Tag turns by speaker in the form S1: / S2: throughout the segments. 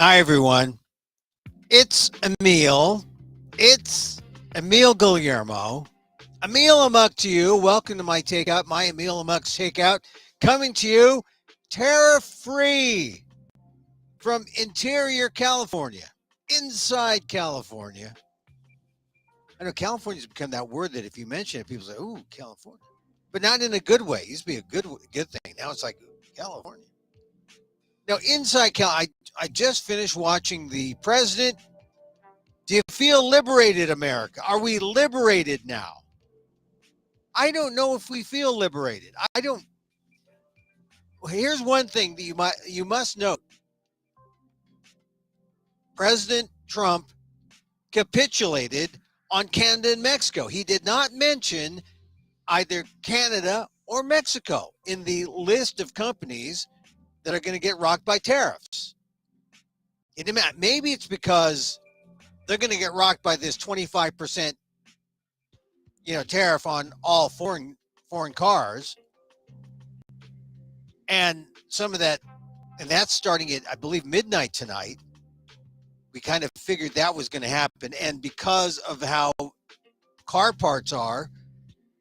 S1: Hi, everyone. It's Emil. It's Emil Guillermo. Emil Amok to you. Welcome to my takeout, my Emil Amok's takeout, coming to you tariff-free from interior California, inside California. I know California's become that word that if you mention it, people say, "Ooh, California," but not in a good way. It used to be a good thing. Now it's like California. Now, inside Cal, I just finished watching the president. Do you feel liberated, America? Are we liberated now? I don't know if we feel liberated. I don't. Here's one thing that you must note. President Trump capitulated on Canada and Mexico. He did not mention either Canada or Mexico in the list of companies that are going to get rocked by tariffs. Maybe it's because they're going to get rocked by this 25%, tariff on all foreign cars, and some of that, and that's starting at, I believe, midnight tonight. We kind of figured that was going to happen, and because of how car parts are,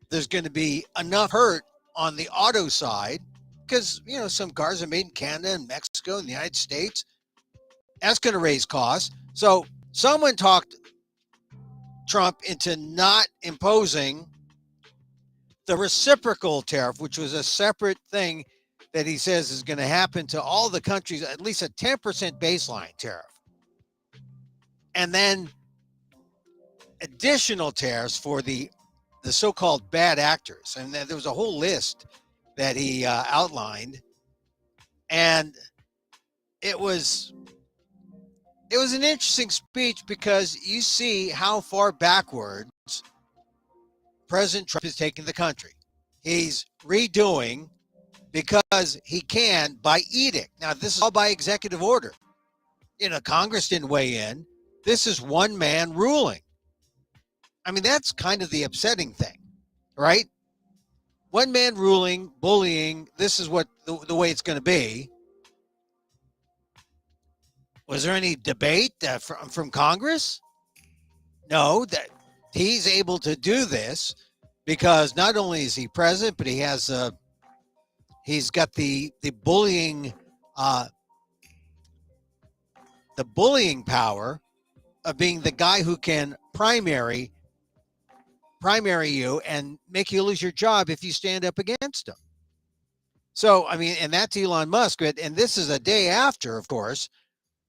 S1: there's going to be enough hurt on the auto side because some cars are made in Canada and Mexico and the United States. That's going to raise costs. So someone talked Trump into not imposing the reciprocal tariff, which was a separate thing that he says is going to happen to all the countries, at least a 10% baseline tariff. And then additional tariffs for the so-called bad actors. And there was a whole list that he outlined. And it was an interesting speech because you see how far backwards President Trump is taking the country. He's redoing because he can by edict. Now, this is all by executive order. Congress didn't weigh in. This is one man ruling. I mean, that's kind of the upsetting thing, right? One man ruling, bullying. This is what the way it's going to be. Was there any debate from Congress? No, that he's able to do this because not only is he president, but he's got the bullying power of being the guy who can primary you and make you lose your job if you stand up against him. So, I mean, and that's Elon Musk. And this is a day after, of course,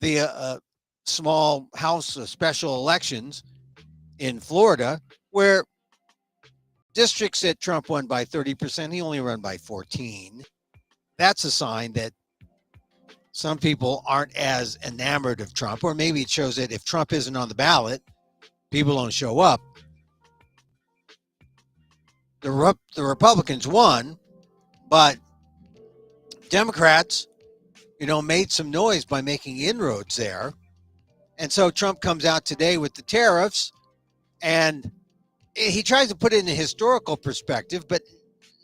S1: the small House special elections in Florida, where districts that Trump won by 30%, he only won by 14. That's a sign that some people aren't as enamored of Trump, or maybe it shows that if Trump isn't on the ballot, people don't show up. The Republicans won, but Democrats, made some noise by making inroads there. And so Trump comes out today with the tariffs, and he tries to put it in a historical perspective, but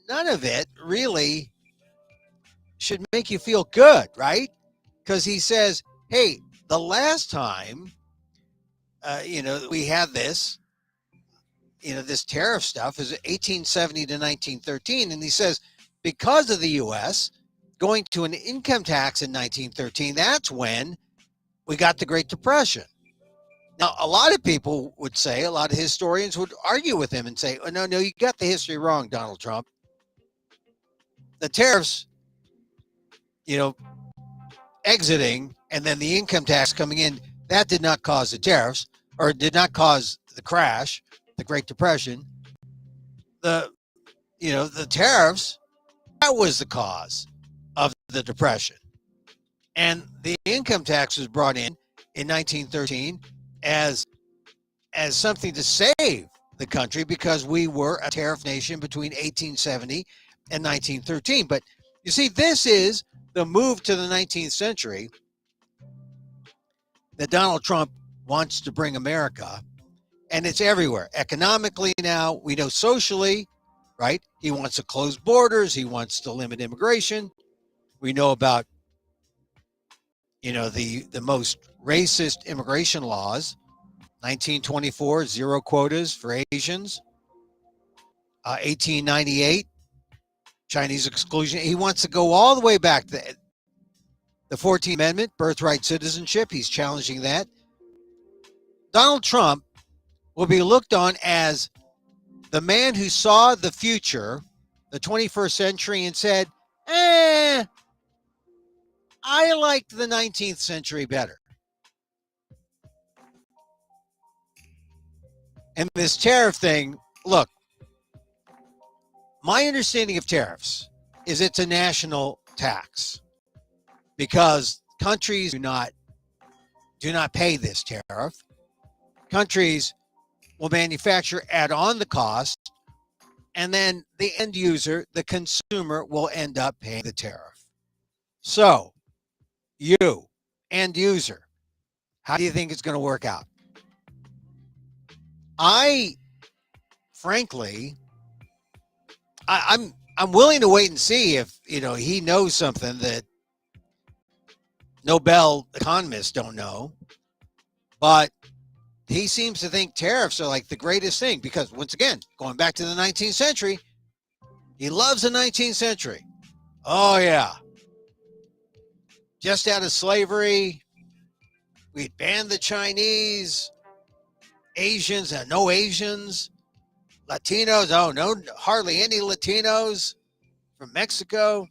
S1: none of it really should make you feel good, right? Because he says, hey, the last time, we had this, this tariff stuff is 1870 to 1913. And he says, because of the U.S. going to an income tax in 1913, that's when we got the Great Depression. Now, a lot of people would say, a lot of historians would argue with him and say, oh, no, you got the history wrong, Donald Trump. The tariffs, exiting and then the income tax coming in, that did not cause the tariffs, or did not cause the crash, the Great Depression. The tariffs, that was the cause of the Depression. And the income tax was brought in 1913 as something to save the country because we were a tariff nation between 1870 and 1913. But you see, this is the move to the 19th century that Donald Trump wants to bring America, and it's everywhere. Economically now, we know socially, right? He wants to close borders. He wants to limit immigration. We know about the most racist immigration laws. 1924, zero quotas for Asians. 1898, Chinese exclusion. He wants to go all the way back to the 14th Amendment, birthright citizenship. He's challenging that. Donald Trump will be looked on as the man who saw the future, the 21st century, and said, I liked the 19th century better. And this tariff thing, look, my understanding of tariffs is it's a national tax because countries do not pay this tariff. Countries will manufacture, add on the cost, and then the end user, the consumer, will end up paying the tariff. So, you, end user, how do you think it's going to work out? Frankly, I'm willing to wait and see if he knows something that Nobel economists don't know, but he seems to think tariffs are like the greatest thing because, once again, going back to the 19th century, he loves the 19th century. Oh yeah, just out of slavery, we'd banned the Chinese, Asians, no Asians, Latinos. Oh no, hardly any Latinos from Mexico.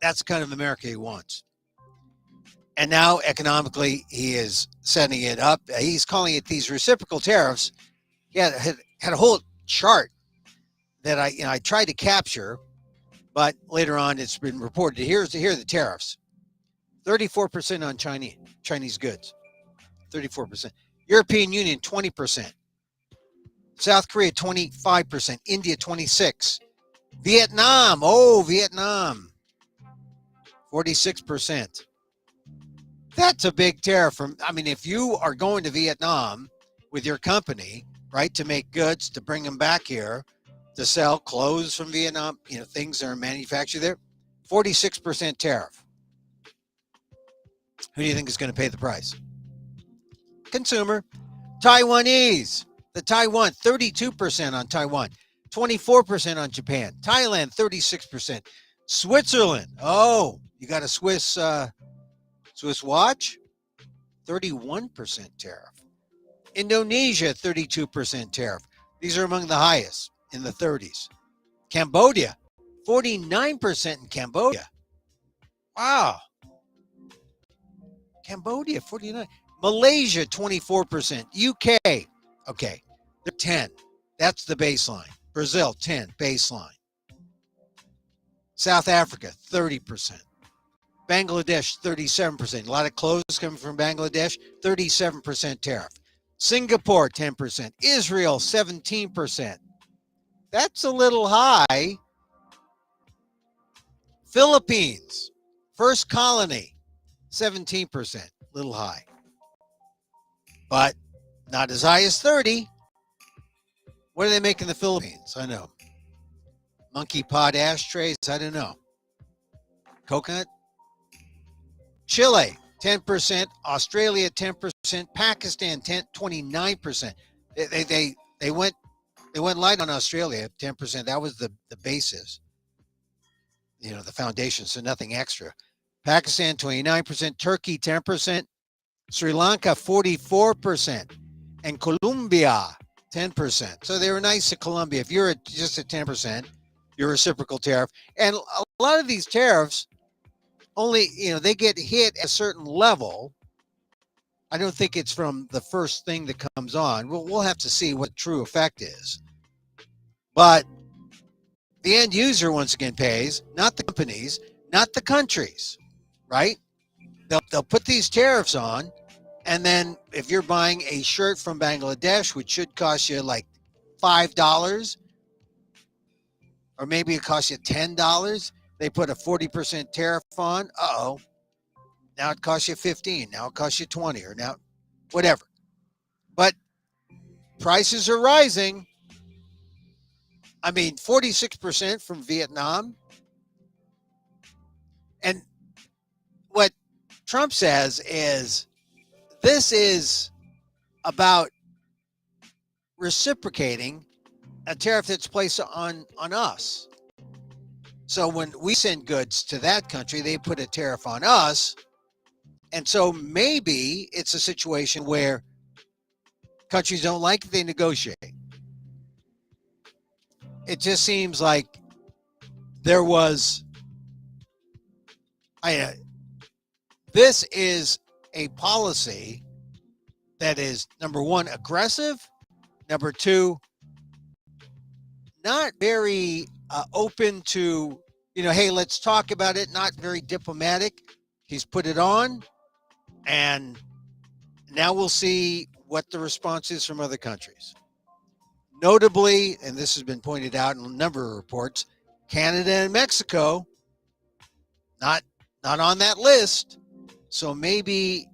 S1: That's the kind of America he wants. And now economically, he is setting it up. He's calling it these reciprocal tariffs. Yeah, had a whole chart that I tried to capture, but later on it's been reported. Here are the tariffs: 34% on Chinese goods, 34%. European Union 20%, South Korea 25%, India 26%, Vietnam 46%. That's a big tariff. If you are going to Vietnam with your company, right, to make goods, to bring them back here, to sell clothes from Vietnam, things that are manufactured there, 46% tariff. Who do you think is going to pay the price? Consumer. Taiwanese. The Taiwan, 32% on Taiwan, 24% on Japan. Thailand, 36%. Switzerland. Oh, you got a Swiss watch? 31% tariff. Indonesia, 32% tariff. These are among the highest in the 30s. Cambodia, 49% in Cambodia. Wow. Cambodia, 49%. Malaysia, 24%. UK, okay, they're 10. That's the baseline. Brazil, 10, baseline. South Africa, 30%. Bangladesh, 37%. A lot of clothes coming from Bangladesh, 37% tariff. Singapore, 10%. Israel, 17%. That's a little high. Philippines, first colony, 17%. A little high. But not as high as 30. What do they make in the Philippines? I know. Monkey pod ashtrays? I don't know. Coconut? Chile, 10%. Australia, 10%. Pakistan, 29%. They went light on Australia, 10%. That was the basis. The foundation, so nothing extra. Pakistan, 29%. Turkey, 10%. Sri Lanka, 44%. And Colombia, 10%. So they were nice to Colombia. If you're just at 10%, your reciprocal tariff. And a lot of these tariffs only, they get hit at a certain level. I don't think it's from the first thing that comes on. We'll have to see what the true effect is. But the end user, once again, pays, not the companies, not the countries, right? They'll put these tariffs on, and then if you're buying a shirt from Bangladesh, which should cost you like $5, or maybe it costs you $10, they put a 40% tariff on. Uh-oh. Now it costs you 15. Now it costs you 20, or now whatever. But prices are rising. 46% from Vietnam. And Trump says is this is about reciprocating a tariff that's placed on us. So when we send goods to that country, they put a tariff on us. And so maybe it's a situation where countries don't like it, they negotiate. It just seems like there was, this is a policy that is, number one, aggressive. Number two, not very open to, hey, let's talk about it. Not very diplomatic. He's put it on, and now we'll see what the response is from other countries. Notably, and this has been pointed out in a number of reports, Canada and Mexico, not on that list. So maybe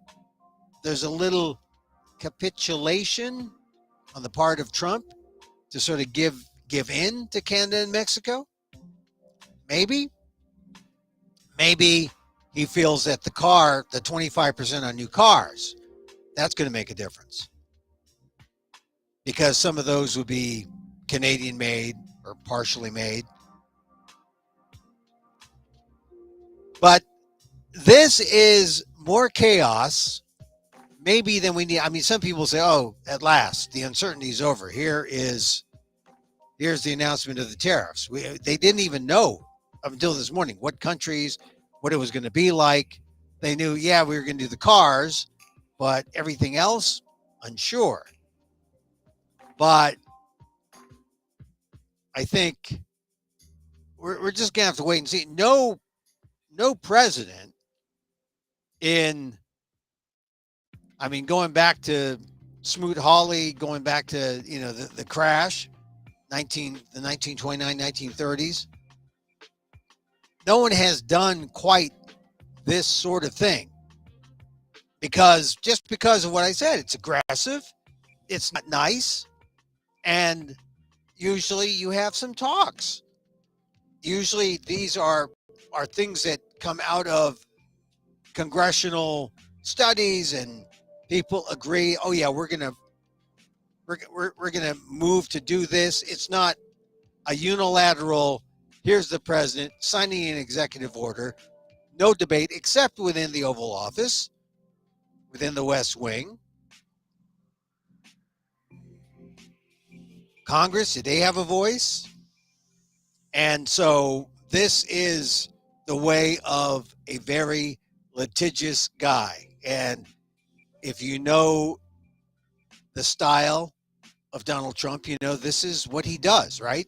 S1: there's a little capitulation on the part of Trump to sort of give in to Canada and Mexico. Maybe he feels that the 25% on new cars, that's going to make a difference, because some of those would be Canadian made or partially made. But this is more chaos maybe than we need. I mean, some people say, oh, at last, the uncertainty is over. Here's the announcement of the tariffs. They didn't even know up until this morning what countries, what it was going to be like. They knew, we were going to do the cars, but everything else, unsure. But I think we're just going to have to wait and see. No president going back to Smoot-Hawley, going back to, the crash, the 1929, 1930s. No one has done quite this sort of thing because of what I said. It's aggressive. It's not nice. And usually you have some talks. Usually these are things that come out of congressional studies, and people agree, oh yeah, we're gonna move to do this. It's not a unilateral, here's the president signing an executive order, no debate except within the Oval Office, within the West Wing. Congress, do they have a voice? And so this is the way of a very litigious guy. And if you know the style of Donald Trump, this is what he does, right?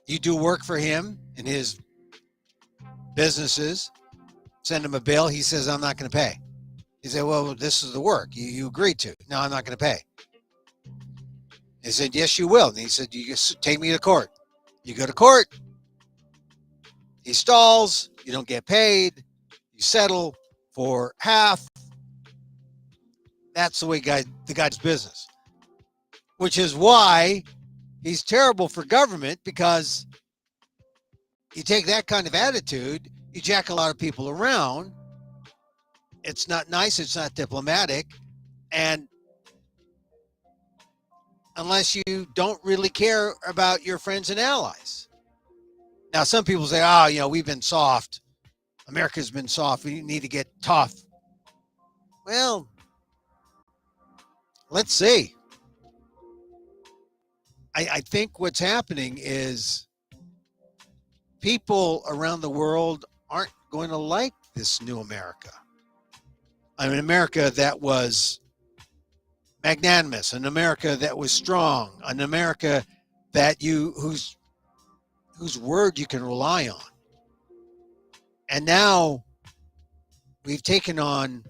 S1: You do work for him in his businesses, send him a bill, he says, I'm not going to pay. You say, well, this is the work you agreed to. No, I'm not going to pay. He said, yes, you will. And he said, you just take me to court. You go to court. He stalls. You don't get paid. You settle for half. That's the way the guy's business, which is why he's terrible for government, because you take that kind of attitude, you jack a lot of people around. It's not nice. It's not diplomatic. And unless you don't really care about your friends and allies. Now, some people say, we've been soft. America's been soft. We need to get tough. Well, let's see. I think what's happening is people around the world aren't going to like this new America. An America that was magnanimous, an America that was strong, an America that whose word you can rely on. And now we've taken on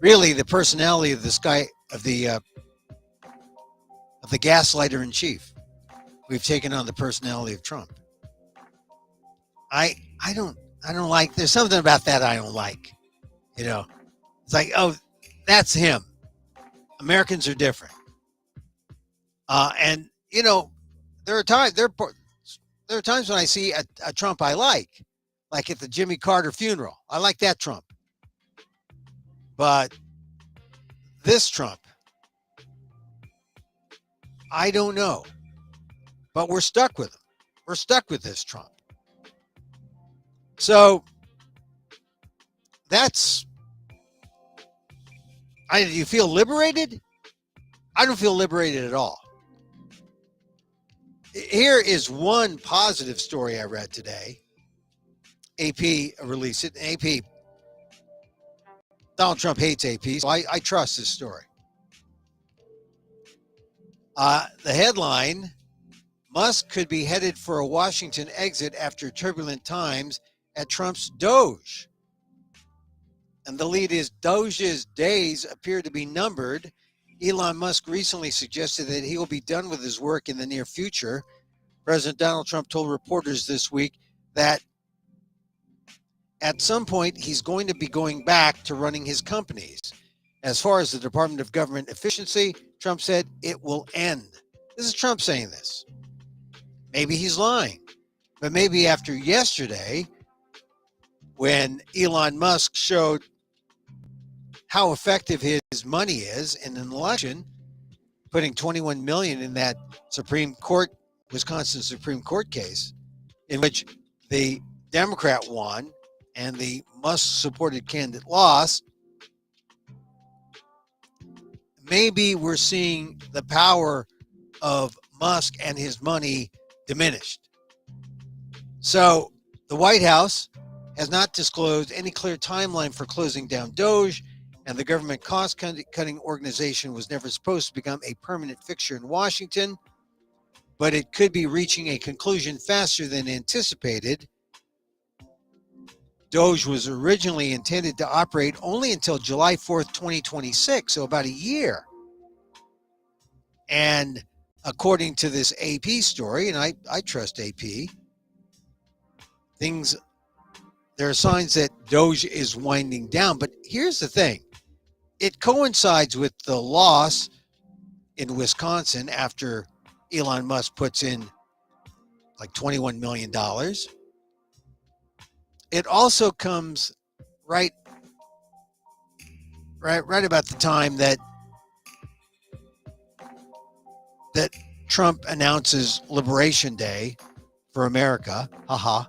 S1: really the personality of this guy, of the gaslighter in chief. We've taken on the personality of Trump. I don't like, there's something about that I don't like. It's like, oh, that's him. Americans are different. And there are times when I see a Trump I like, like at the Jimmy Carter funeral. I like that Trump. But this Trump, I don't know. But we're stuck with him. We're stuck with this Trump. So that's, do you feel liberated? I don't feel liberated at all. Here is one positive story I read today. AP released it. AP, Donald Trump hates AP, so I trust this story. The headline, Musk could be headed for a Washington exit after turbulent times at Trump's Doge. And the lead is Doge's days appear to be numbered. Elon Musk recently suggested that he will be done with his work in the near future. President Donald Trump told reporters this week that at some point he's going to be going back to running his companies. As far as the Department of Government Efficiency, Trump said it will end. This is Trump saying this. Maybe he's lying, but maybe after yesterday, when Elon Musk showed how effective his money is in an election, putting 21 million in that Wisconsin Supreme Court case, in which the Democrat won and the Musk-supported candidate lost, maybe we're seeing the power of Musk and his money diminished. So the White House has not disclosed any clear timeline for closing down Doge, and the government cost-cutting organization was never supposed to become a permanent fixture in Washington, but it could be reaching a conclusion faster than anticipated. Doge was originally intended to operate only until July 4th, 2026, so about a year. And according to this AP story, and I trust AP, there are signs that Doge is winding down. But here's the thing. It coincides with the loss in Wisconsin after Elon Musk puts in like $21 million. It also comes right about the time that Trump announces Liberation Day for America. Haha. Do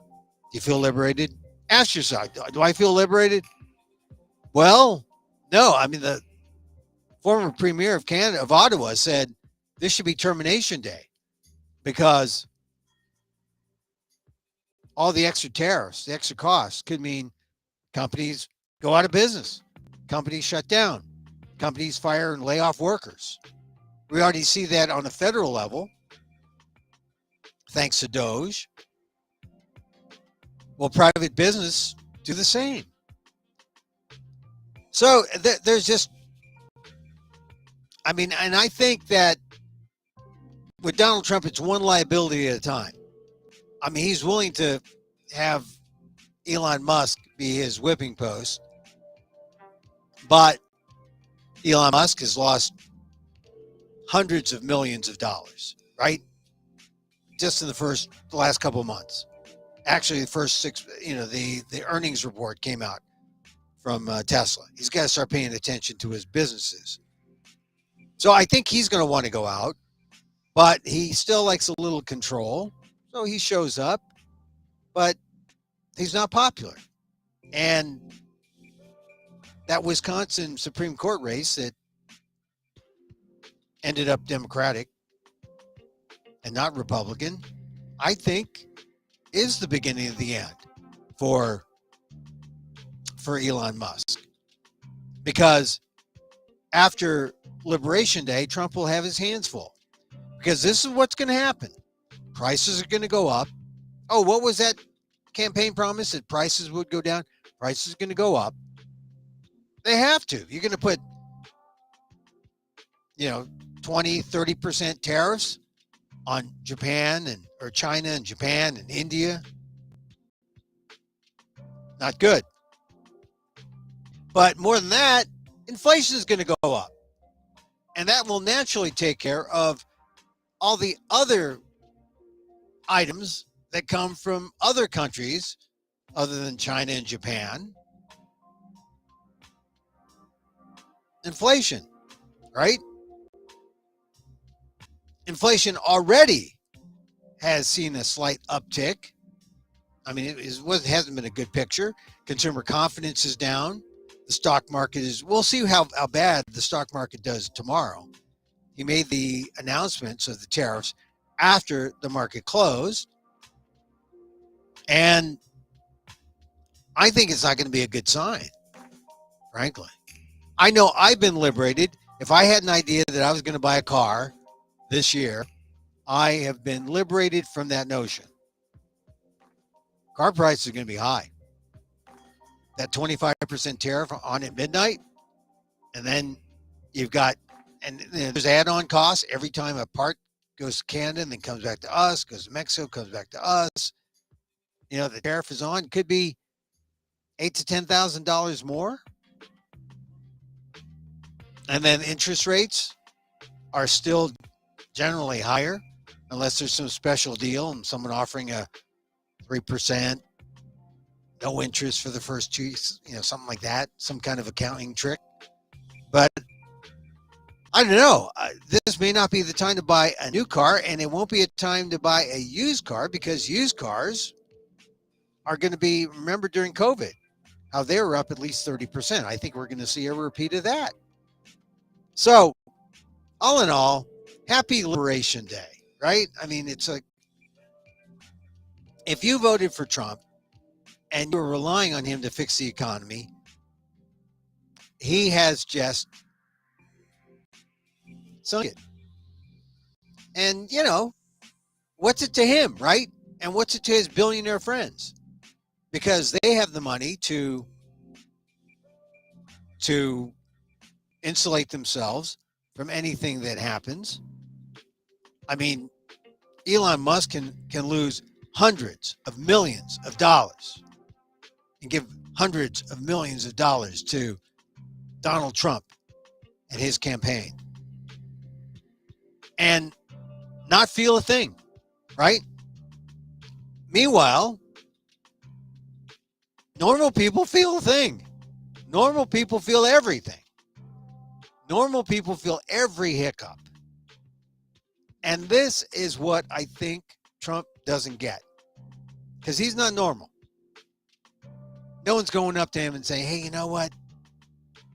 S1: you feel liberated? Ask yourself, do I feel liberated? Well, no. I mean, the former premier of Canada, of Ottawa, said this should be termination day because all the extra tariffs, the extra costs could mean companies go out of business, companies shut down, companies fire and lay off workers. We already see that on a federal level, thanks to Doge. Will private business do the same? So there's just, I mean, and I think that with Donald Trump, it's one liability at a time. I mean, he's willing to have Elon Musk be his whipping post, but Elon Musk has lost hundreds of millions of dollars, right? Just in the last couple of months. Actually, the first 6, the earnings report came out from Tesla. He's got to start paying attention to his businesses. So I think he's going to want to go out, but he still likes a little control. So he shows up, but he's not popular. And that Wisconsin Supreme Court race that ended up Democratic and not Republican, I think is the beginning of the end for Elon Musk. Because after Liberation Day, Trump will have his hands full. Because this is what's going to happen. Prices are going to go up. Oh, what was that campaign promise? That prices would go down? Prices are going to go up. They have to. You're going to put, 20, 30% tariffs on Japan or China and Japan and India. Not good. But more than that, inflation is going to go up. And that will naturally take care of all the other items that come from other countries other than China and Japan. Inflation, right? Inflation already has seen a slight uptick. I mean, it hasn't been a good picture. Consumer confidence is down. The stock market is, we'll see how bad the stock market does tomorrow. He made the announcements of the tariffs after the market closed. And I think it's not going to be a good sign, frankly. I know I've been liberated. If I had an idea that I was going to buy a car this year, I have been liberated from that notion. Car prices are going to be high. That 25% tariff on at midnight, and then you've got, and there's add-on costs every time a part goes to Canada and then comes back to us, goes to Mexico, comes back to us. The tariff is on. Could be $8,000 to $10,000 more. And then interest rates are still generally higher, unless there's some special deal and someone offering a 3%, no interest for the first 2, something like that, some kind of accounting trick. But I don't know. This may not be the time to buy a new car, and it won't be a time to buy a used car, because used cars are going to be, remember during COVID, how they were up at least 30%. I think we're going to see a repeat of that. So, all in all, happy Liberation Day, right? I mean, it's like, if you voted for Trump and you're relying on him to fix the economy, he has just sunk it. And, what's it to him, right? And what's it to his billionaire friends? Because they have the money to insulate themselves from anything that happens. I mean, Elon Musk can lose hundreds of millions of dollars and give hundreds of millions of dollars to Donald Trump and his campaign and not feel a thing, right? Meanwhile, normal people feel a thing. Normal people feel everything. Normal people feel every hiccup. And this is what I think Trump doesn't get, because he's not normal. No one's going up to him and saying, hey, you know what?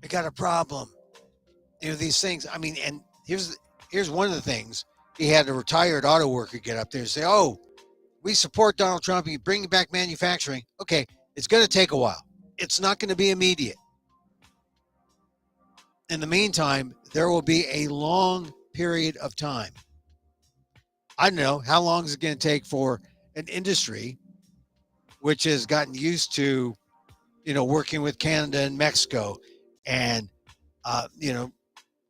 S1: We got a problem. These things. I mean, and here's one of the things. He had a retired auto worker get up there and say, oh, we support Donald Trump. He bring back manufacturing. Okay, it's going to take a while. It's not going to be immediate. In the meantime, there will be a long period of time. I don't know, how long is it going to take for an industry which has gotten used to, working with Canada and Mexico and,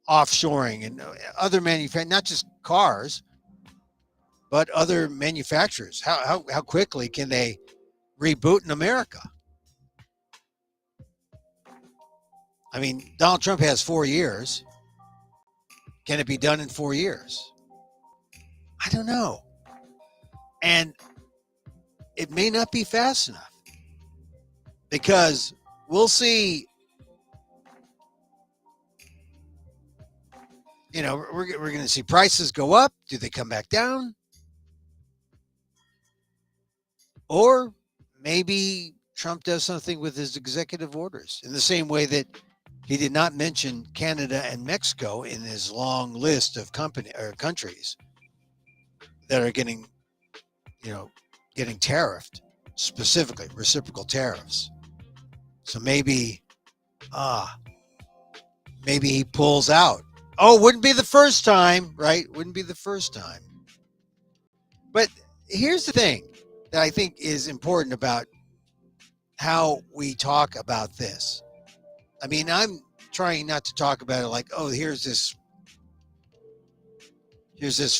S1: offshoring and other manufacturers, not just cars, but other manufacturers. How quickly can they reboot in America? I mean, Donald Trump has 4 years. Can it be done in 4 years? I don't know. And it may not be fast enough, because we'll see. We're going to see prices go up. Do they come back down? Or maybe Trump does something with his executive orders in the same way that he did not mention Canada and Mexico in his long list of countries that are getting tariffed, specifically reciprocal tariffs. So maybe he pulls out. Oh, wouldn't be the first time, right? Wouldn't be the first time. But here's the thing that I think is important about how we talk about this. I mean, I'm trying not to talk about it like, oh, here's this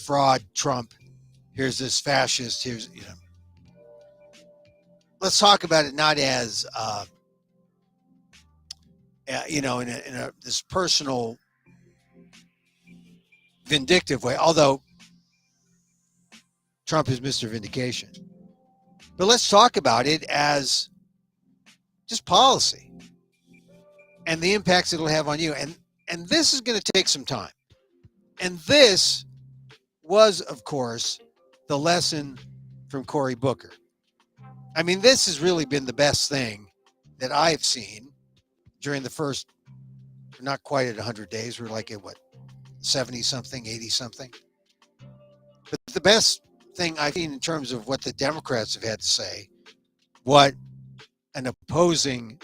S1: fraud Trump, here's this fascist, let's talk about it not as in a this personal vindictive way, although Trump is Mr. Vindication. But let's talk about it as just policy and the impacts it'll have on you. And this is going to take some time. And this was, of course, the lesson from Cory Booker. I mean, this has really been the best thing that I've seen during the first, not quite at 100 days. We're like at what, 70 something, 80 something. But the best thing I've seen in terms of what the Democrats have had to say, what an opposing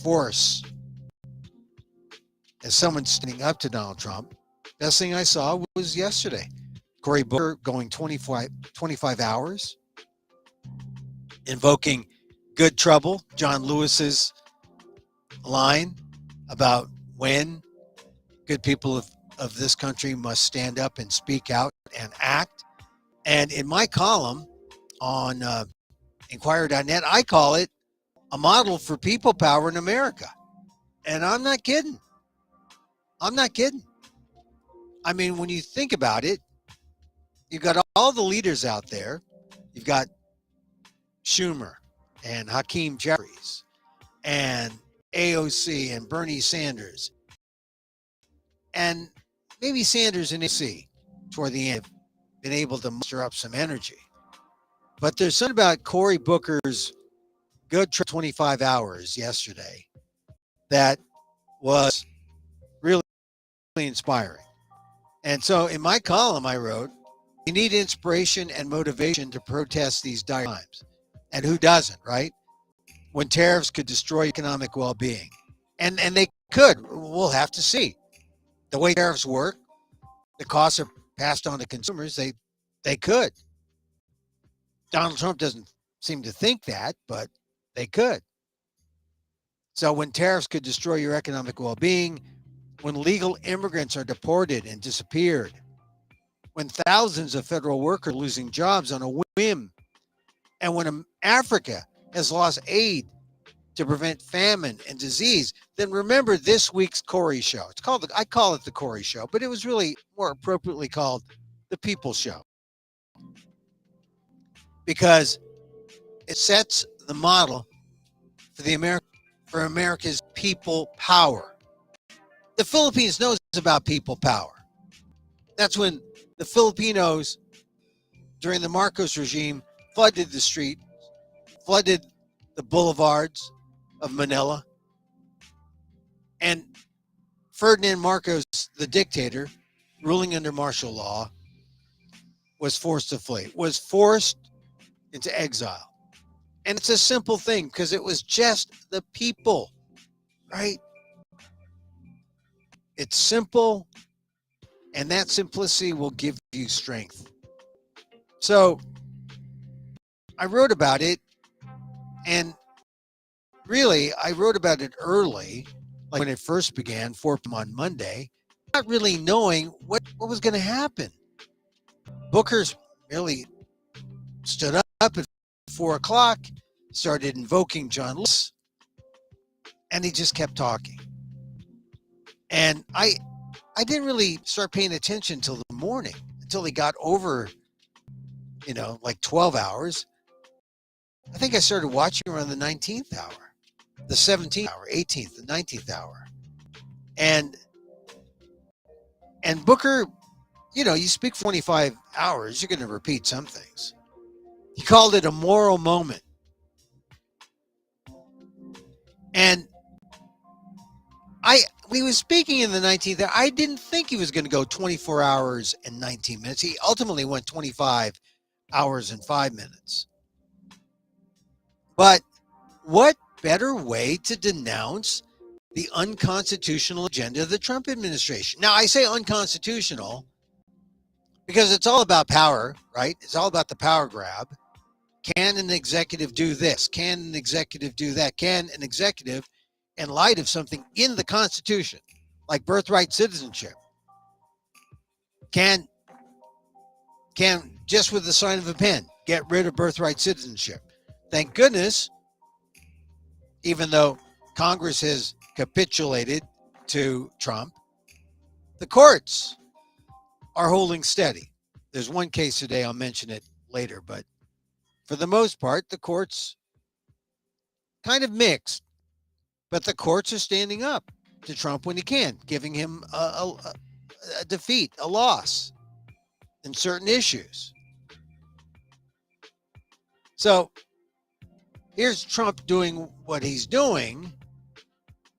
S1: force as someone standing up to Donald Trump, best thing I saw was yesterday. Cory Booker going 25 hours, invoking good trouble, John Lewis's line about when good people of this country must stand up and speak out and act. And in my column on Inquirer.net, I call it a model for people power in America. And I'm not kidding. I'm not kidding. I mean, when you think about it, you've got all the leaders out there. You've got Schumer and Hakeem Jeffries and AOC and Bernie Sanders. And maybe Sanders and AOC toward the end have been able to muster up some energy. But there's something about Cory Booker's good 25 hours yesterday that was really inspiring. And so in my column, I wrote, you need inspiration and motivation to protest these dire times. And who doesn't, right? When tariffs could destroy economic well-being. And they could. We'll have to see. The way tariffs work, the costs are passed on to consumers. They could. Donald Trump doesn't seem to think that, but they could. So when tariffs could destroy your economic well-being, when legal immigrants are deported and disappeared, when thousands of federal workers are losing jobs on a whim, and when Africa has lost aid to prevent famine and disease, then remember this week's Cory Show. I call it the Cory Show, but it was really more appropriately called the People Show, because it sets the model for America's people power. The Philippines knows about people power. That's when the Filipinos, during the Marcos regime, flooded the street, flooded the boulevards of Manila. And Ferdinand Marcos, the dictator, ruling under martial law, was forced to flee, was forced into exile. And it's a simple thing because it was just the people, right? It's simple, and that simplicity will give you strength. So I wrote about it, and really, I wrote about it early, like when it first began, 4 p.m. on Monday, not really knowing what was going to happen. Booker's really stood up at 4 o'clock, started invoking John Lewis, and he just kept talking. And I didn't really start paying attention till the morning, until he got over, like 12 hours. I think I started watching around the 19th hour, the 17th hour, 18th, the 19th hour. And Booker, you speak for 25 hours, you're going to repeat some things. He called it a moral moment. And we was speaking in the 19th hour. I didn't think he was going to go 24 hours and 19 minutes. He ultimately went 25 hours and 5 minutes. But what better way to denounce the unconstitutional agenda of the Trump administration? Now, I say unconstitutional because it's all about power, right? It's all about the power grab. Can an executive do this? Can an executive do that? Can an executive, in light of something in the Constitution, like birthright citizenship, can just with the sign of a pen get rid of birthright citizenship? Thank goodness, even though Congress has capitulated to Trump, the courts are holding steady. There's one case today, I'll mention it later, but for the most part, the courts kind of mixed. But the courts are standing up to Trump when he can, giving him a defeat, a loss in certain issues. So here's Trump doing what he's doing.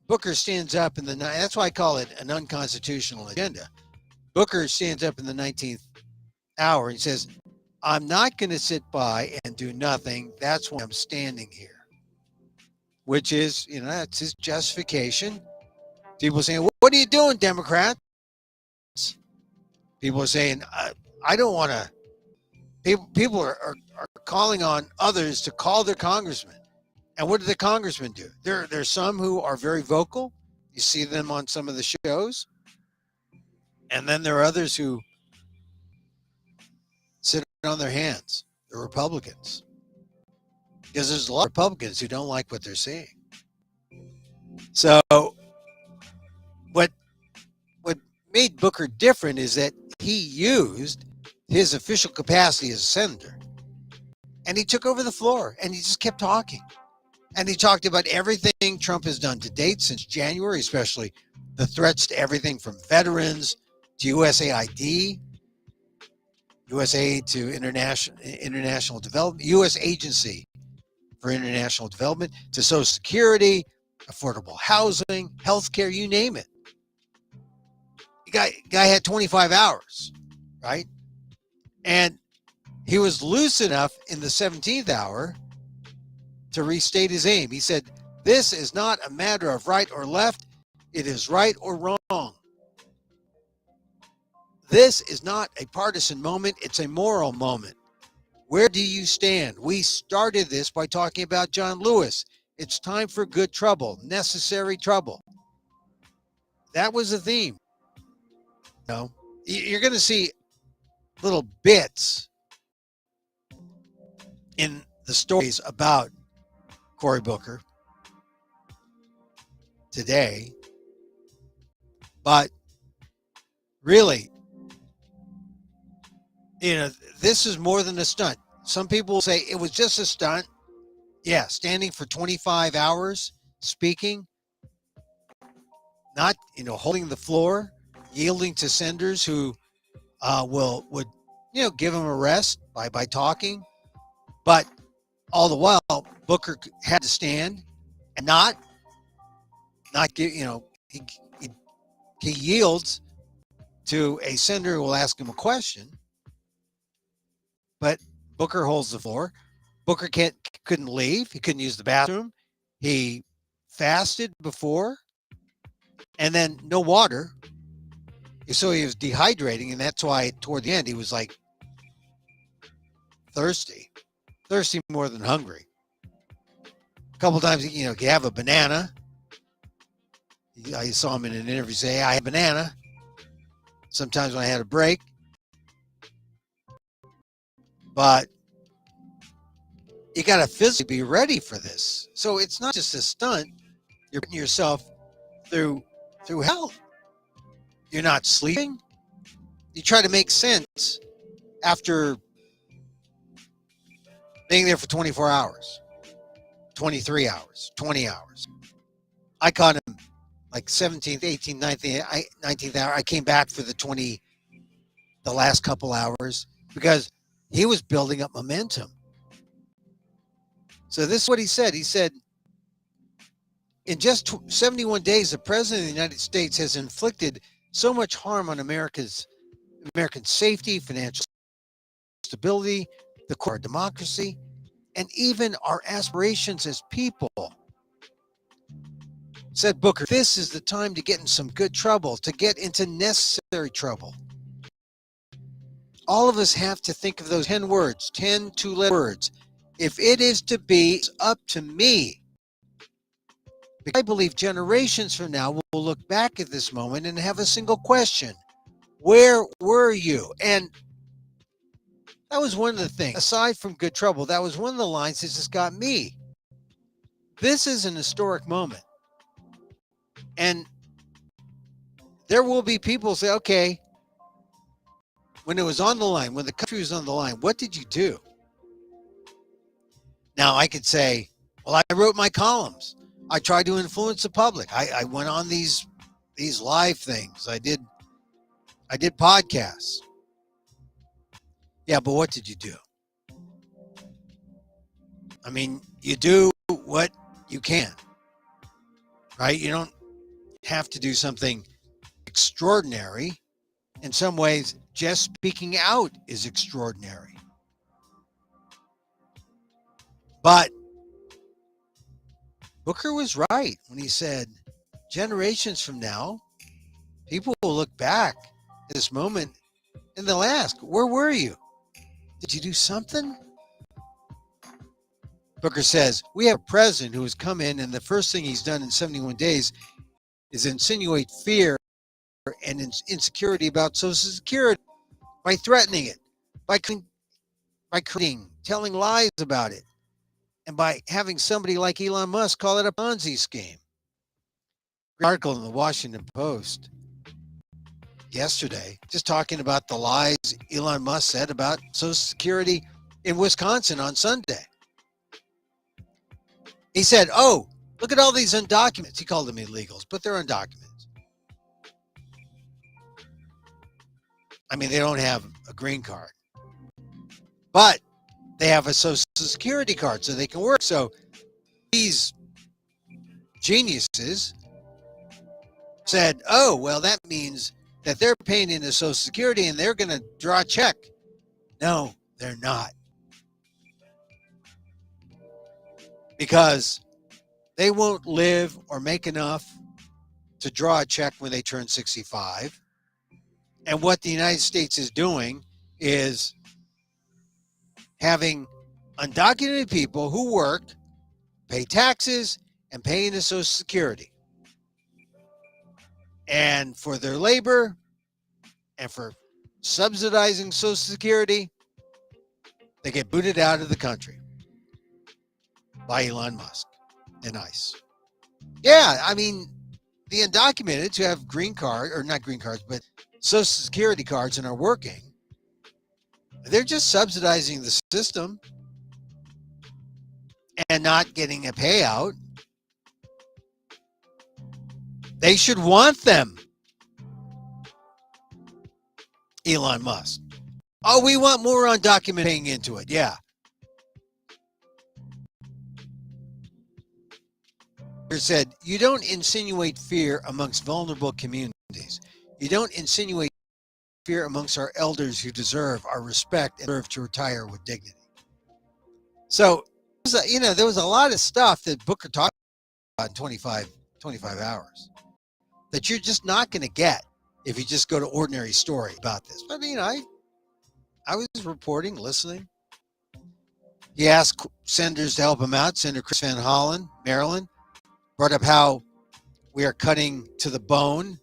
S1: Booker stands up in the, that's why I call it an unconstitutional agenda. Booker stands up in the 19th hour and says, I'm not going to sit by and do nothing. That's why I'm standing here. Which is, that's his justification. People are saying, what are you doing, Democrats? People are saying, I don't want to. People are calling on others to call their congressman. And what do the congressmen do? There's some who are very vocal. You see them on some of the shows. And then there are others who sit on their hands. The Republicans. Because there's a lot of Republicans who don't like what they're seeing. So what made Booker different is that he used his official capacity as a senator. And he took over the floor and he just kept talking. And he talked about everything Trump has done to date since January, especially the threats to everything from veterans to USAID, USAID to international development, U.S. Agency for International Development, to Social Security, affordable housing, healthcare, you name it. Guy had 25 hours, right? And he was loose enough in the 17th hour to restate his aim. He said, this is not a matter of right or left. It is right or wrong. This is not a partisan moment. It's a moral moment. Where do you stand? We started this by talking about John Lewis. It's time for good trouble, necessary trouble. That was the theme. You're going to see little bits in the stories about Cory Booker today, but really, this is more than a stunt. Some people will say it was just a stunt. Yeah, standing for 25 hours, speaking, not, holding the floor, yielding to senators who would give him a rest by talking. But all the while, Booker had to stand and not give, he yields to a senator who will ask him a question. But Booker holds the floor. Booker couldn't leave. He couldn't use the bathroom. He fasted before, and then no water. So he was dehydrating, and that's why toward the end he was like thirsty more than hungry. A couple times, he have a banana. I saw him in an interview say, I had a banana. Sometimes when I had a break. But you got to physically be ready for this. So it's not just a stunt. You're putting yourself through hell. You're not sleeping. You try to make sense after being there for 24 hours, 23 hours, 20 hours. I caught him like 17th, 18th, 19th hour. I came back for the last couple hours because he was building up momentum. So this is what he said. He said, in just 71 days, the President of the United States has inflicted so much harm on American safety, financial stability, the core of democracy, and even our aspirations as people. Said Booker, this is the time to get in some good trouble, to get into necessary trouble. All of us have to think of those 10 words, 10 two-letter words. If it is to be, it's up to me. Because I believe generations from now we'll look back at this moment and have a single question. Where were you? And that was one of the things, aside from good trouble, that was one of the lines that just got me. This is an historic moment. And there will be people who say, okay, when it was on the line, when the country was on the line, what did you do? Now I could say, well, I wrote my columns. I tried to influence the public. I went on these live things. I did podcasts. Yeah, but what did you do? I mean, you do what you can, right? You don't have to do something extraordinary. In some ways, just speaking out is extraordinary. But Booker was right when he said, generations from now, people will look back at this moment and they'll ask, where were you? Did you do something? Booker says, we have a president who has come in and the first thing he's done in 71 days is insinuate fear and insecurity about Social Security by threatening it, by creating, telling lies about it, and by having somebody like Elon Musk call it a Ponzi scheme. Article in the Washington Post yesterday, just talking about the lies Elon Musk said about Social Security in Wisconsin on Sunday. He said, oh, look at all these undocuments. He called them illegals, but they're undocumented. I mean, they don't have a green card, but they have a Social Security card so they can work. So these geniuses said, oh, well, that means that they're paying into Social Security and they're going to draw a check. No, they're not. Because they won't live or make enough to draw a check when they turn 65. And what the United States is doing is having undocumented people who work, pay taxes, and pay into Social Security. And for their labor and for subsidizing Social Security, they get booted out of the country by Elon Musk and ICE. Yeah, I mean, the undocumented who have green card, or not green cards, but Social Security cards and are working, they're just subsidizing the system and not getting a payout. They should want them. Elon Musk. Oh, we want more undocumented paying into it. Yeah. He said, you don't insinuate fear amongst vulnerable communities. You don't insinuate fear amongst our elders who deserve our respect and deserve to retire with dignity. So, there was a lot of stuff that Booker talked about in 25 hours that you're just not going to get if you just go to Ordinary Story about this. But, I was reporting, listening. He asked senators to help him out. Senator Chris Van Hollen, Maryland, brought up how we are cutting to the bone.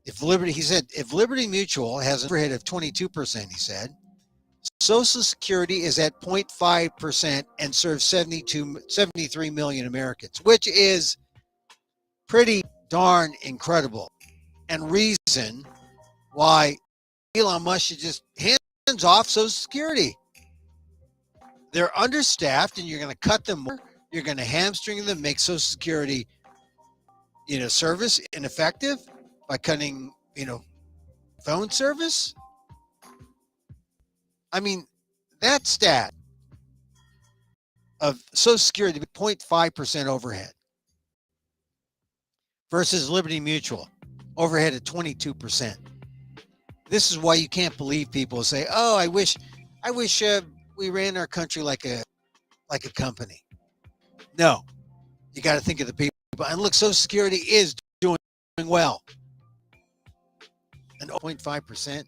S1: If Liberty Mutual has an overhead of 22%, he said, Social Security is at 0.5% and serves 73 million Americans, which is pretty darn incredible. And reason why Elon Musk should just hands off Social Security. They're understaffed and you're going to cut them more. You're going to hamstring them, make Social Security, service ineffective by cutting, phone service. I mean, that stat of Social Security 0.5% overhead versus Liberty Mutual overhead at 22%. This is why you can't believe people say, "Oh, I wish we ran our country like a company." No, you got to think of the people. And look, Social Security is doing well. And 0.5%.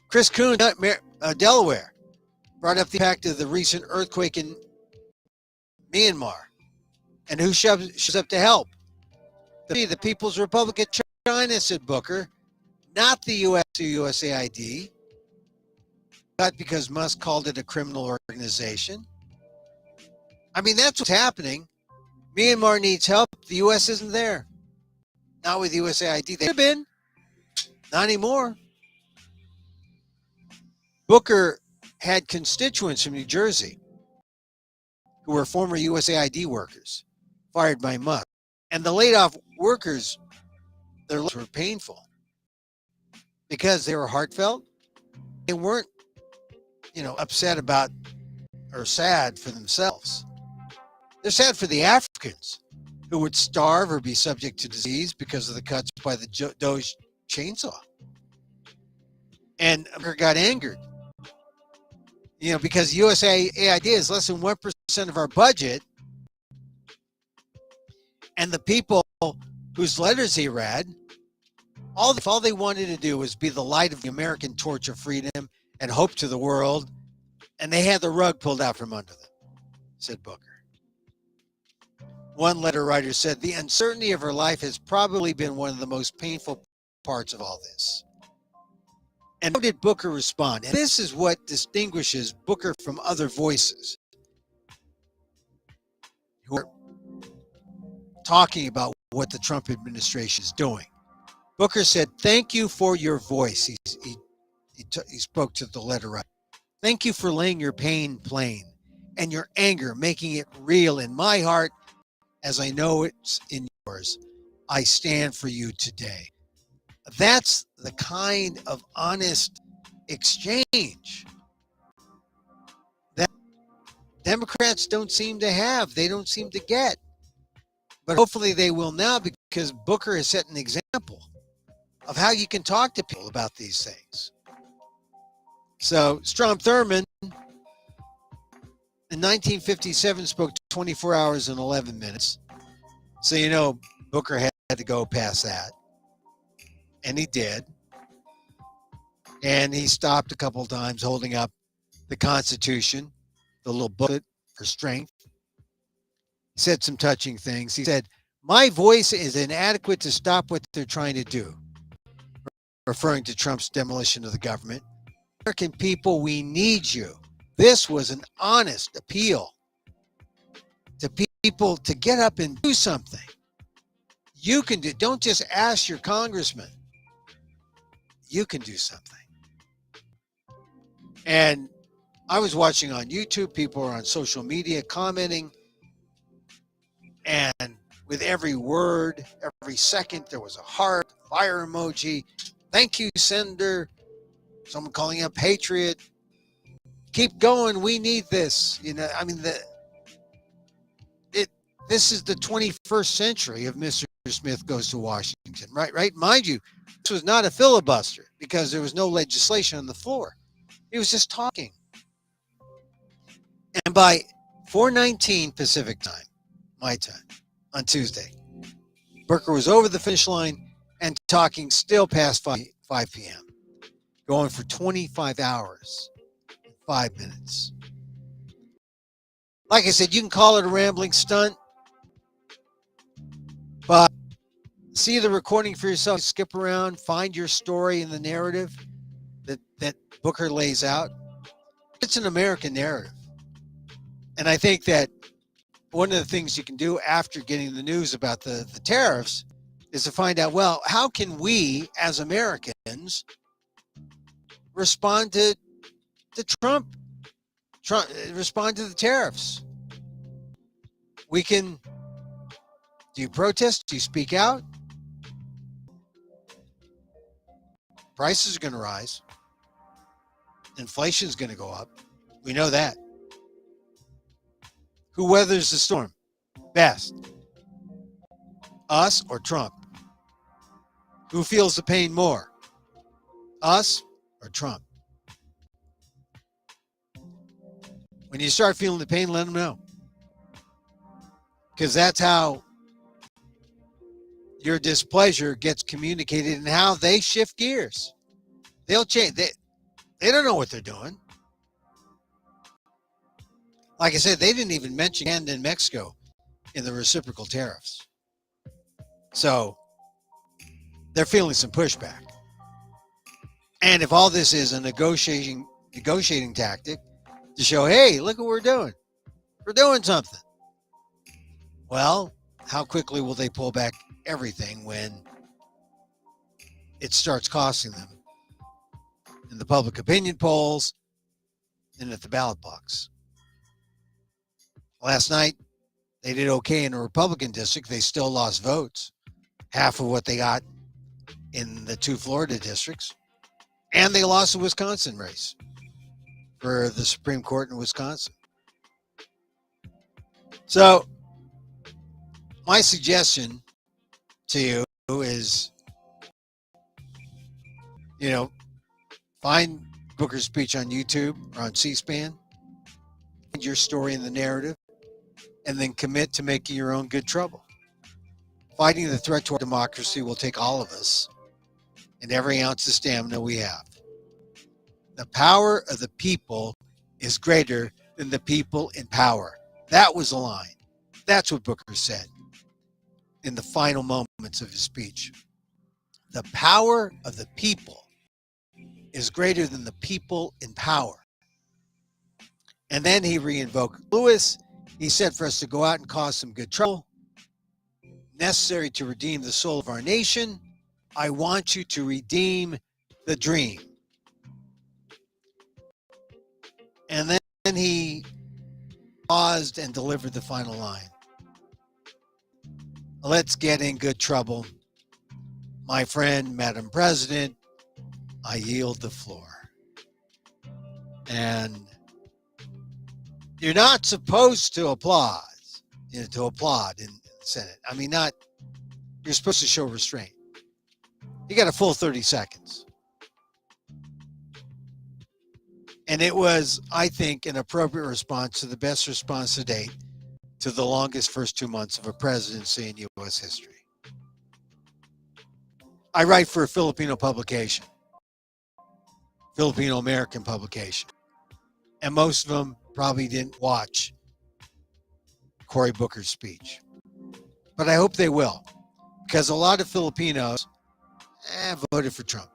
S1: Chris Coon, Delaware, brought up the impact of the recent earthquake in Myanmar, and who shows up to help? The People's Republic of China, said Booker, not the USAID. Not because Musk called it a criminal organization. I mean, that's what's happening. Myanmar needs help. The U.S. isn't there. Not with USAID. They have been. Not anymore. Booker had constituents from New Jersey who were former USAID workers. fired by Musk. And the laid off workers, their lives were painful because they were heartfelt. They weren't, upset about or sad for themselves. They're sad for the Africans who would starve or be subject to disease because of the cuts by the Doge chainsaw. And America got angered, because USAID is less than 1% of our budget. And the people whose letters he read, all they wanted to do was be the light of the American torch of freedom and hope to the world. And they had the rug pulled out from under them, said Booker. One letter writer said, the uncertainty of her life has probably been one of the most painful parts of all this. And how did Booker respond? And this is what distinguishes Booker from other voices who are talking about what the Trump administration is doing. Booker said, thank you for your voice. He spoke to the letter writer. Thank you for laying your pain plain and your anger, making it real in my heart as I know it's in yours. I stand for you today. That's the kind of honest exchange that Democrats don't seem to have. They don't seem to get. But hopefully they will now, because Booker has set an example of how you can talk to people about these things. So Strom Thurmond in 1957 spoke 24 hours and 11 minutes. So, Booker had to go past that. And he did. And he stopped a couple of times holding up the Constitution, the little booklet for strength. He said some touching things. He said, my voice is inadequate to stop what they're trying to do, referring to Trump's demolition of the government. American people, we need you. This was an honest appeal to people to get up and do something. You can do. Don't just ask your congressman. You can do something. And I was watching on YouTube. People are on social media commenting. And with every word, every second, there was a heart, fire emoji. Thank you, Senator. Someone calling him patriot. Keep going. We need this. This is the 21st century of Mr. Smith Goes to Washington, right? Mind you, this was not a filibuster because there was no legislation on the floor. He was just talking. And by 4:19 Pacific time, my time, on Tuesday, Booker was over the finish line and talking still past 5 p.m., going for 25 hours and 5 minutes. Like I said, you can call it a rambling stunt, but see the recording for yourself, skip around, find your story in the narrative that Booker lays out. It's an American narrative. And I think that one of the things you can do after getting the news about the tariffs is to find out, well, how can we as Americans respond to Trump, respond to the tariffs? We can, do you protest? Do you speak out? Prices are going to rise. Inflation is going to go up. We know that. Who weathers the storm best? Us or Trump? Who feels the pain more? Us or Trump? When you start feeling the pain, let them know. Because that's how your displeasure gets communicated and how they shift gears. They'll change. They don't know what they're doing. Like I said, they didn't even mention Canada and Mexico in the reciprocal tariffs. So they're feeling some pushback. And if all this is a negotiating tactic to show, hey, look what we're doing. We're doing something. Well, how quickly will they pull back everything when it starts costing them in the public opinion polls and at the ballot box? Last night, They did okay in a Republican district. They still lost votes, half of what they got in the 2 Florida districts. And they lost the Wisconsin race for the Supreme Court in Wisconsin. So my suggestion to you is, find Booker's speech on YouTube or on C-SPAN, find your story in the narrative, and then commit to making your own good trouble. Fighting the threat to our democracy will take all of us and every ounce of stamina we have. The power of the people is greater than the people in power. That was the line. That's what Booker said in the final moments of his speech. The power of the people is greater than the people in power. And then he re-invoked Lewis. He said for us to go out and cause some good trouble, necessary to redeem the soul of our nation. I want you to redeem the dream. And then he paused and delivered the final line. Let's get in good trouble. My friend, Madam President, I yield the floor. And you're not supposed to applaud, in the Senate. I mean, you're supposed to show restraint. You got a full 30 seconds. And it was, I think, an appropriate response to the best response to date to the longest first 2 months of a presidency in U.S. history. I write for a Filipino publication, Filipino American publication, and most of them probably didn't watch Cory Booker's speech. But I hope they will, because a lot of Filipinos voted for Trump.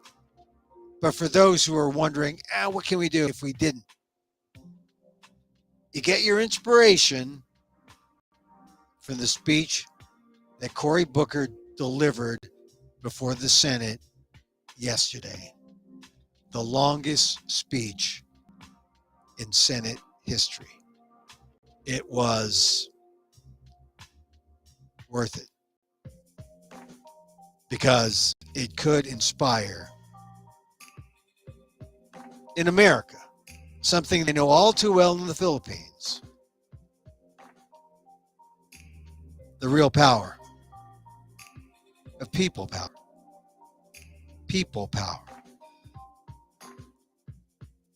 S1: But for those who are wondering, what can we do if we didn't? You get your inspiration from the speech that Cory Booker delivered before the Senate yesterday. The longest speech in Senate history. It was worth it because it could inspire in America something they know all too well in the Philippines: the real power of people power. People power.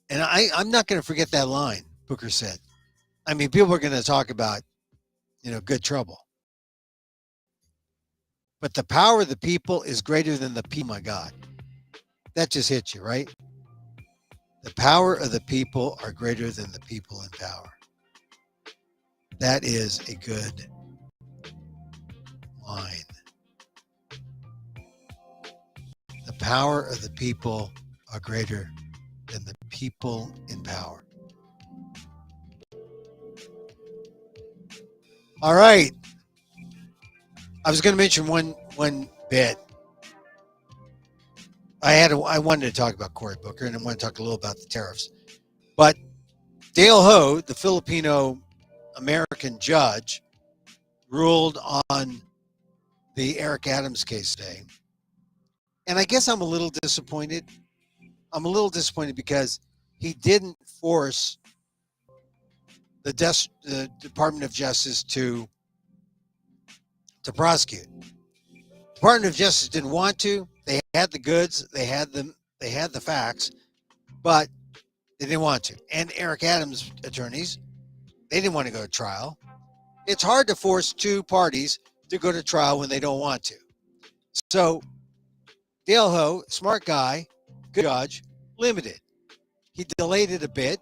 S1: And I'm not going to forget that line Booker said. I mean, people are going to talk about, good trouble. But the power of the people is greater than the people. My God. That just hit you, right? The power of the people are greater than the people in power. That is a good line. The power of the people are greater than the people in power. All right. I was going to mention one bit. I wanted to talk about Cory Booker, and I want to talk a little about the tariffs. But Dale Ho, the Filipino American judge, ruled on the Eric Adams case today. And I guess I'm a little disappointed. I'm a little disappointed because he didn't force the Department of Justice to prosecute. The Department of Justice didn't want to. They had the goods, they had the facts, but they didn't want to. And Eric Adams' attorneys, they didn't want to go to trial. It's hard to force two parties to go to trial when they don't want to. So Dale Ho, smart guy, good judge, limited. He delayed it a bit.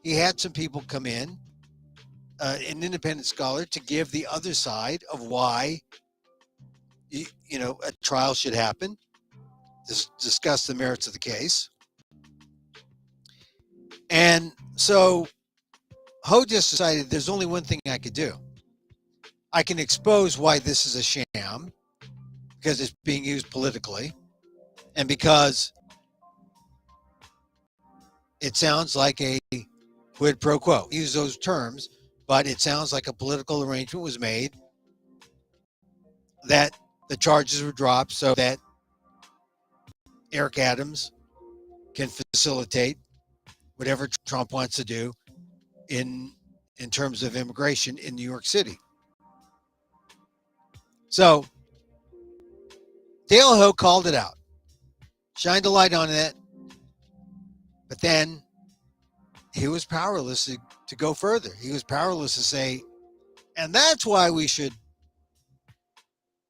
S1: He had some people come in, an independent scholar, to give the other side of why a trial should happen, discuss the merits of the case. And so Ho just decided there's only one thing I could do. I can expose why this is a sham, because it's being used politically, and because it sounds like a quid pro quo. Use those terms, but it sounds like a political arrangement was made that the charges were dropped so that Eric Adams can facilitate whatever Trump wants to do in terms of immigration in New York City. So Dale Ho called it out, shined a light on it, but then he was powerless to go further. He was powerless to say, and that's why we should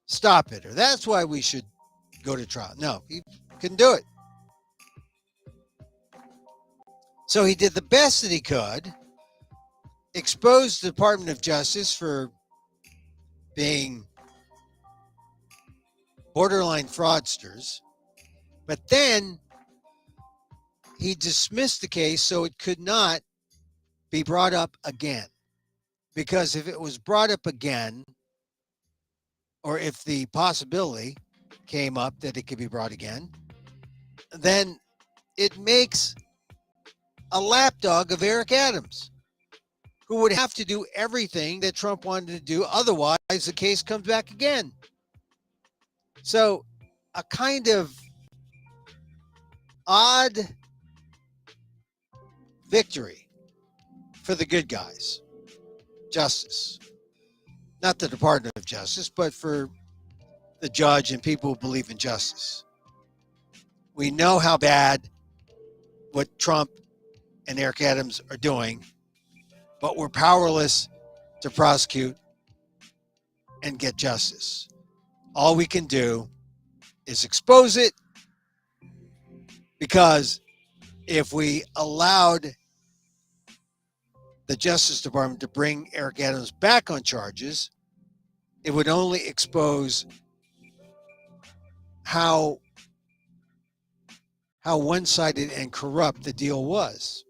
S1: stop it, or that's why we should go to trial. No, he couldn't do it. So he did the best that he could, exposed the Department of Justice for being borderline fraudsters, but then he dismissed the case so it could not be brought up again. Because if it was brought up again, or if the possibility came up that it could be brought again, then it makes a lapdog of Eric Adams, who would have to do everything that Trump wanted to do. Otherwise, the case comes back again. So a kind of odd victory for the good guys. Justice. Not the Department of Justice, but for the judge and people who believe in justice. We know how bad what Trump and Eric Adams are doing, but we're powerless to prosecute and get justice. All we can do is expose it, because if we allowed the Justice Department to bring Eric Adams back on charges, it would only expose how one-sided and corrupt the deal was,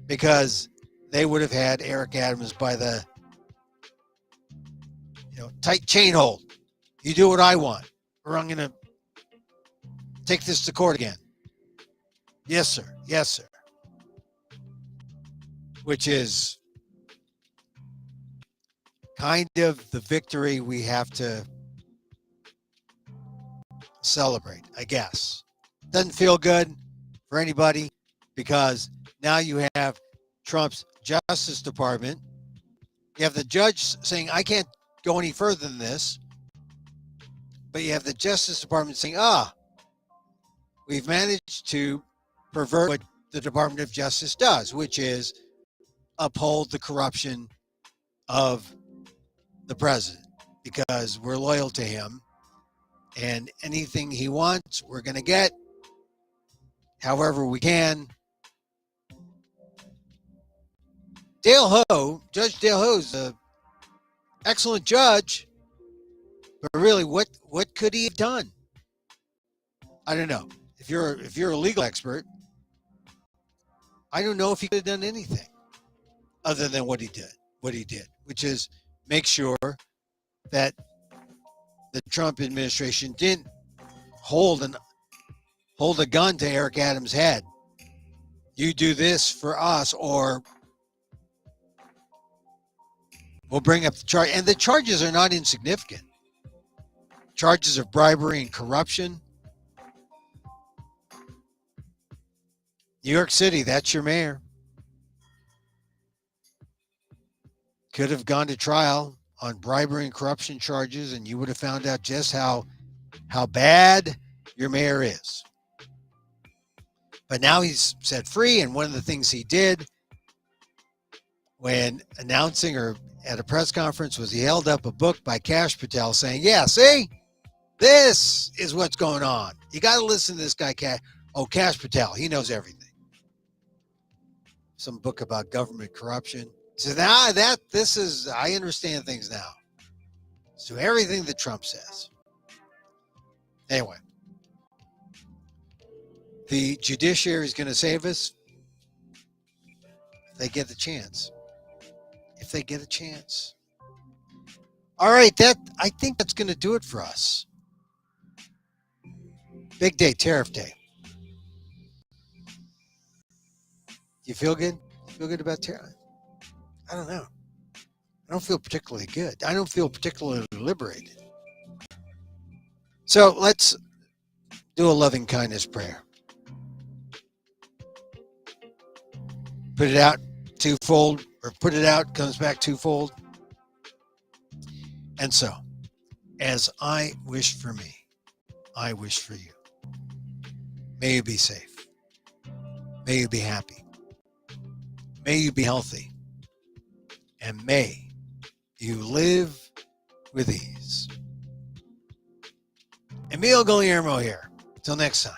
S1: because they would have had Eric Adams by the tight chain hold. You do what I want, or I'm going to take this to court again. Yes, sir. Yes, sir. Which is kind of the victory we have to celebrate, I guess. Doesn't feel good for anybody, because now you have Trump's Justice Department. You have the judge saying, I can't go any further than this. But you have the Justice Department saying, we've managed to pervert what the Department of Justice does, which is uphold the corruption of the president, because we're loyal to him, and anything he wants, we're going to get however we can. Judge Dale Ho is an excellent judge, but really, what could he have done? I don't know. If you're a legal expert, I don't know if he could have done anything other than what he did, which is make sure that the Trump administration didn't hold a gun to Eric Adams' head. You do this for us, or we'll bring up the charge. And the charges are not insignificant. Charges of bribery and corruption. New York City, that's your mayor. Could have gone to trial on bribery and corruption charges, and you would have found out just how bad your mayor is. But now he's set free, and one of the things he did when announcing or at a press conference was he held up a book by Kash Patel saying, yeah, see, this is what's going on. You got to listen to this guy, Kash Patel. He knows everything. Some book about government corruption. So now I understand things now. So everything that Trump says. Anyway, the judiciary is going to save us if they get the chance. If they get a chance. All right, I think that's going to do it for us. Big day, tariff day. You feel good? Feel good about tariff? I don't know. I don't feel particularly good. I don't feel particularly liberated. So let's do a loving kindness prayer. Put it out twofold, or put it out, comes back twofold. And so, as I wish for me, I wish for you. May you be safe. May you be happy. May you be healthy. And may you live with ease. Emil Guillermo here. Till next time.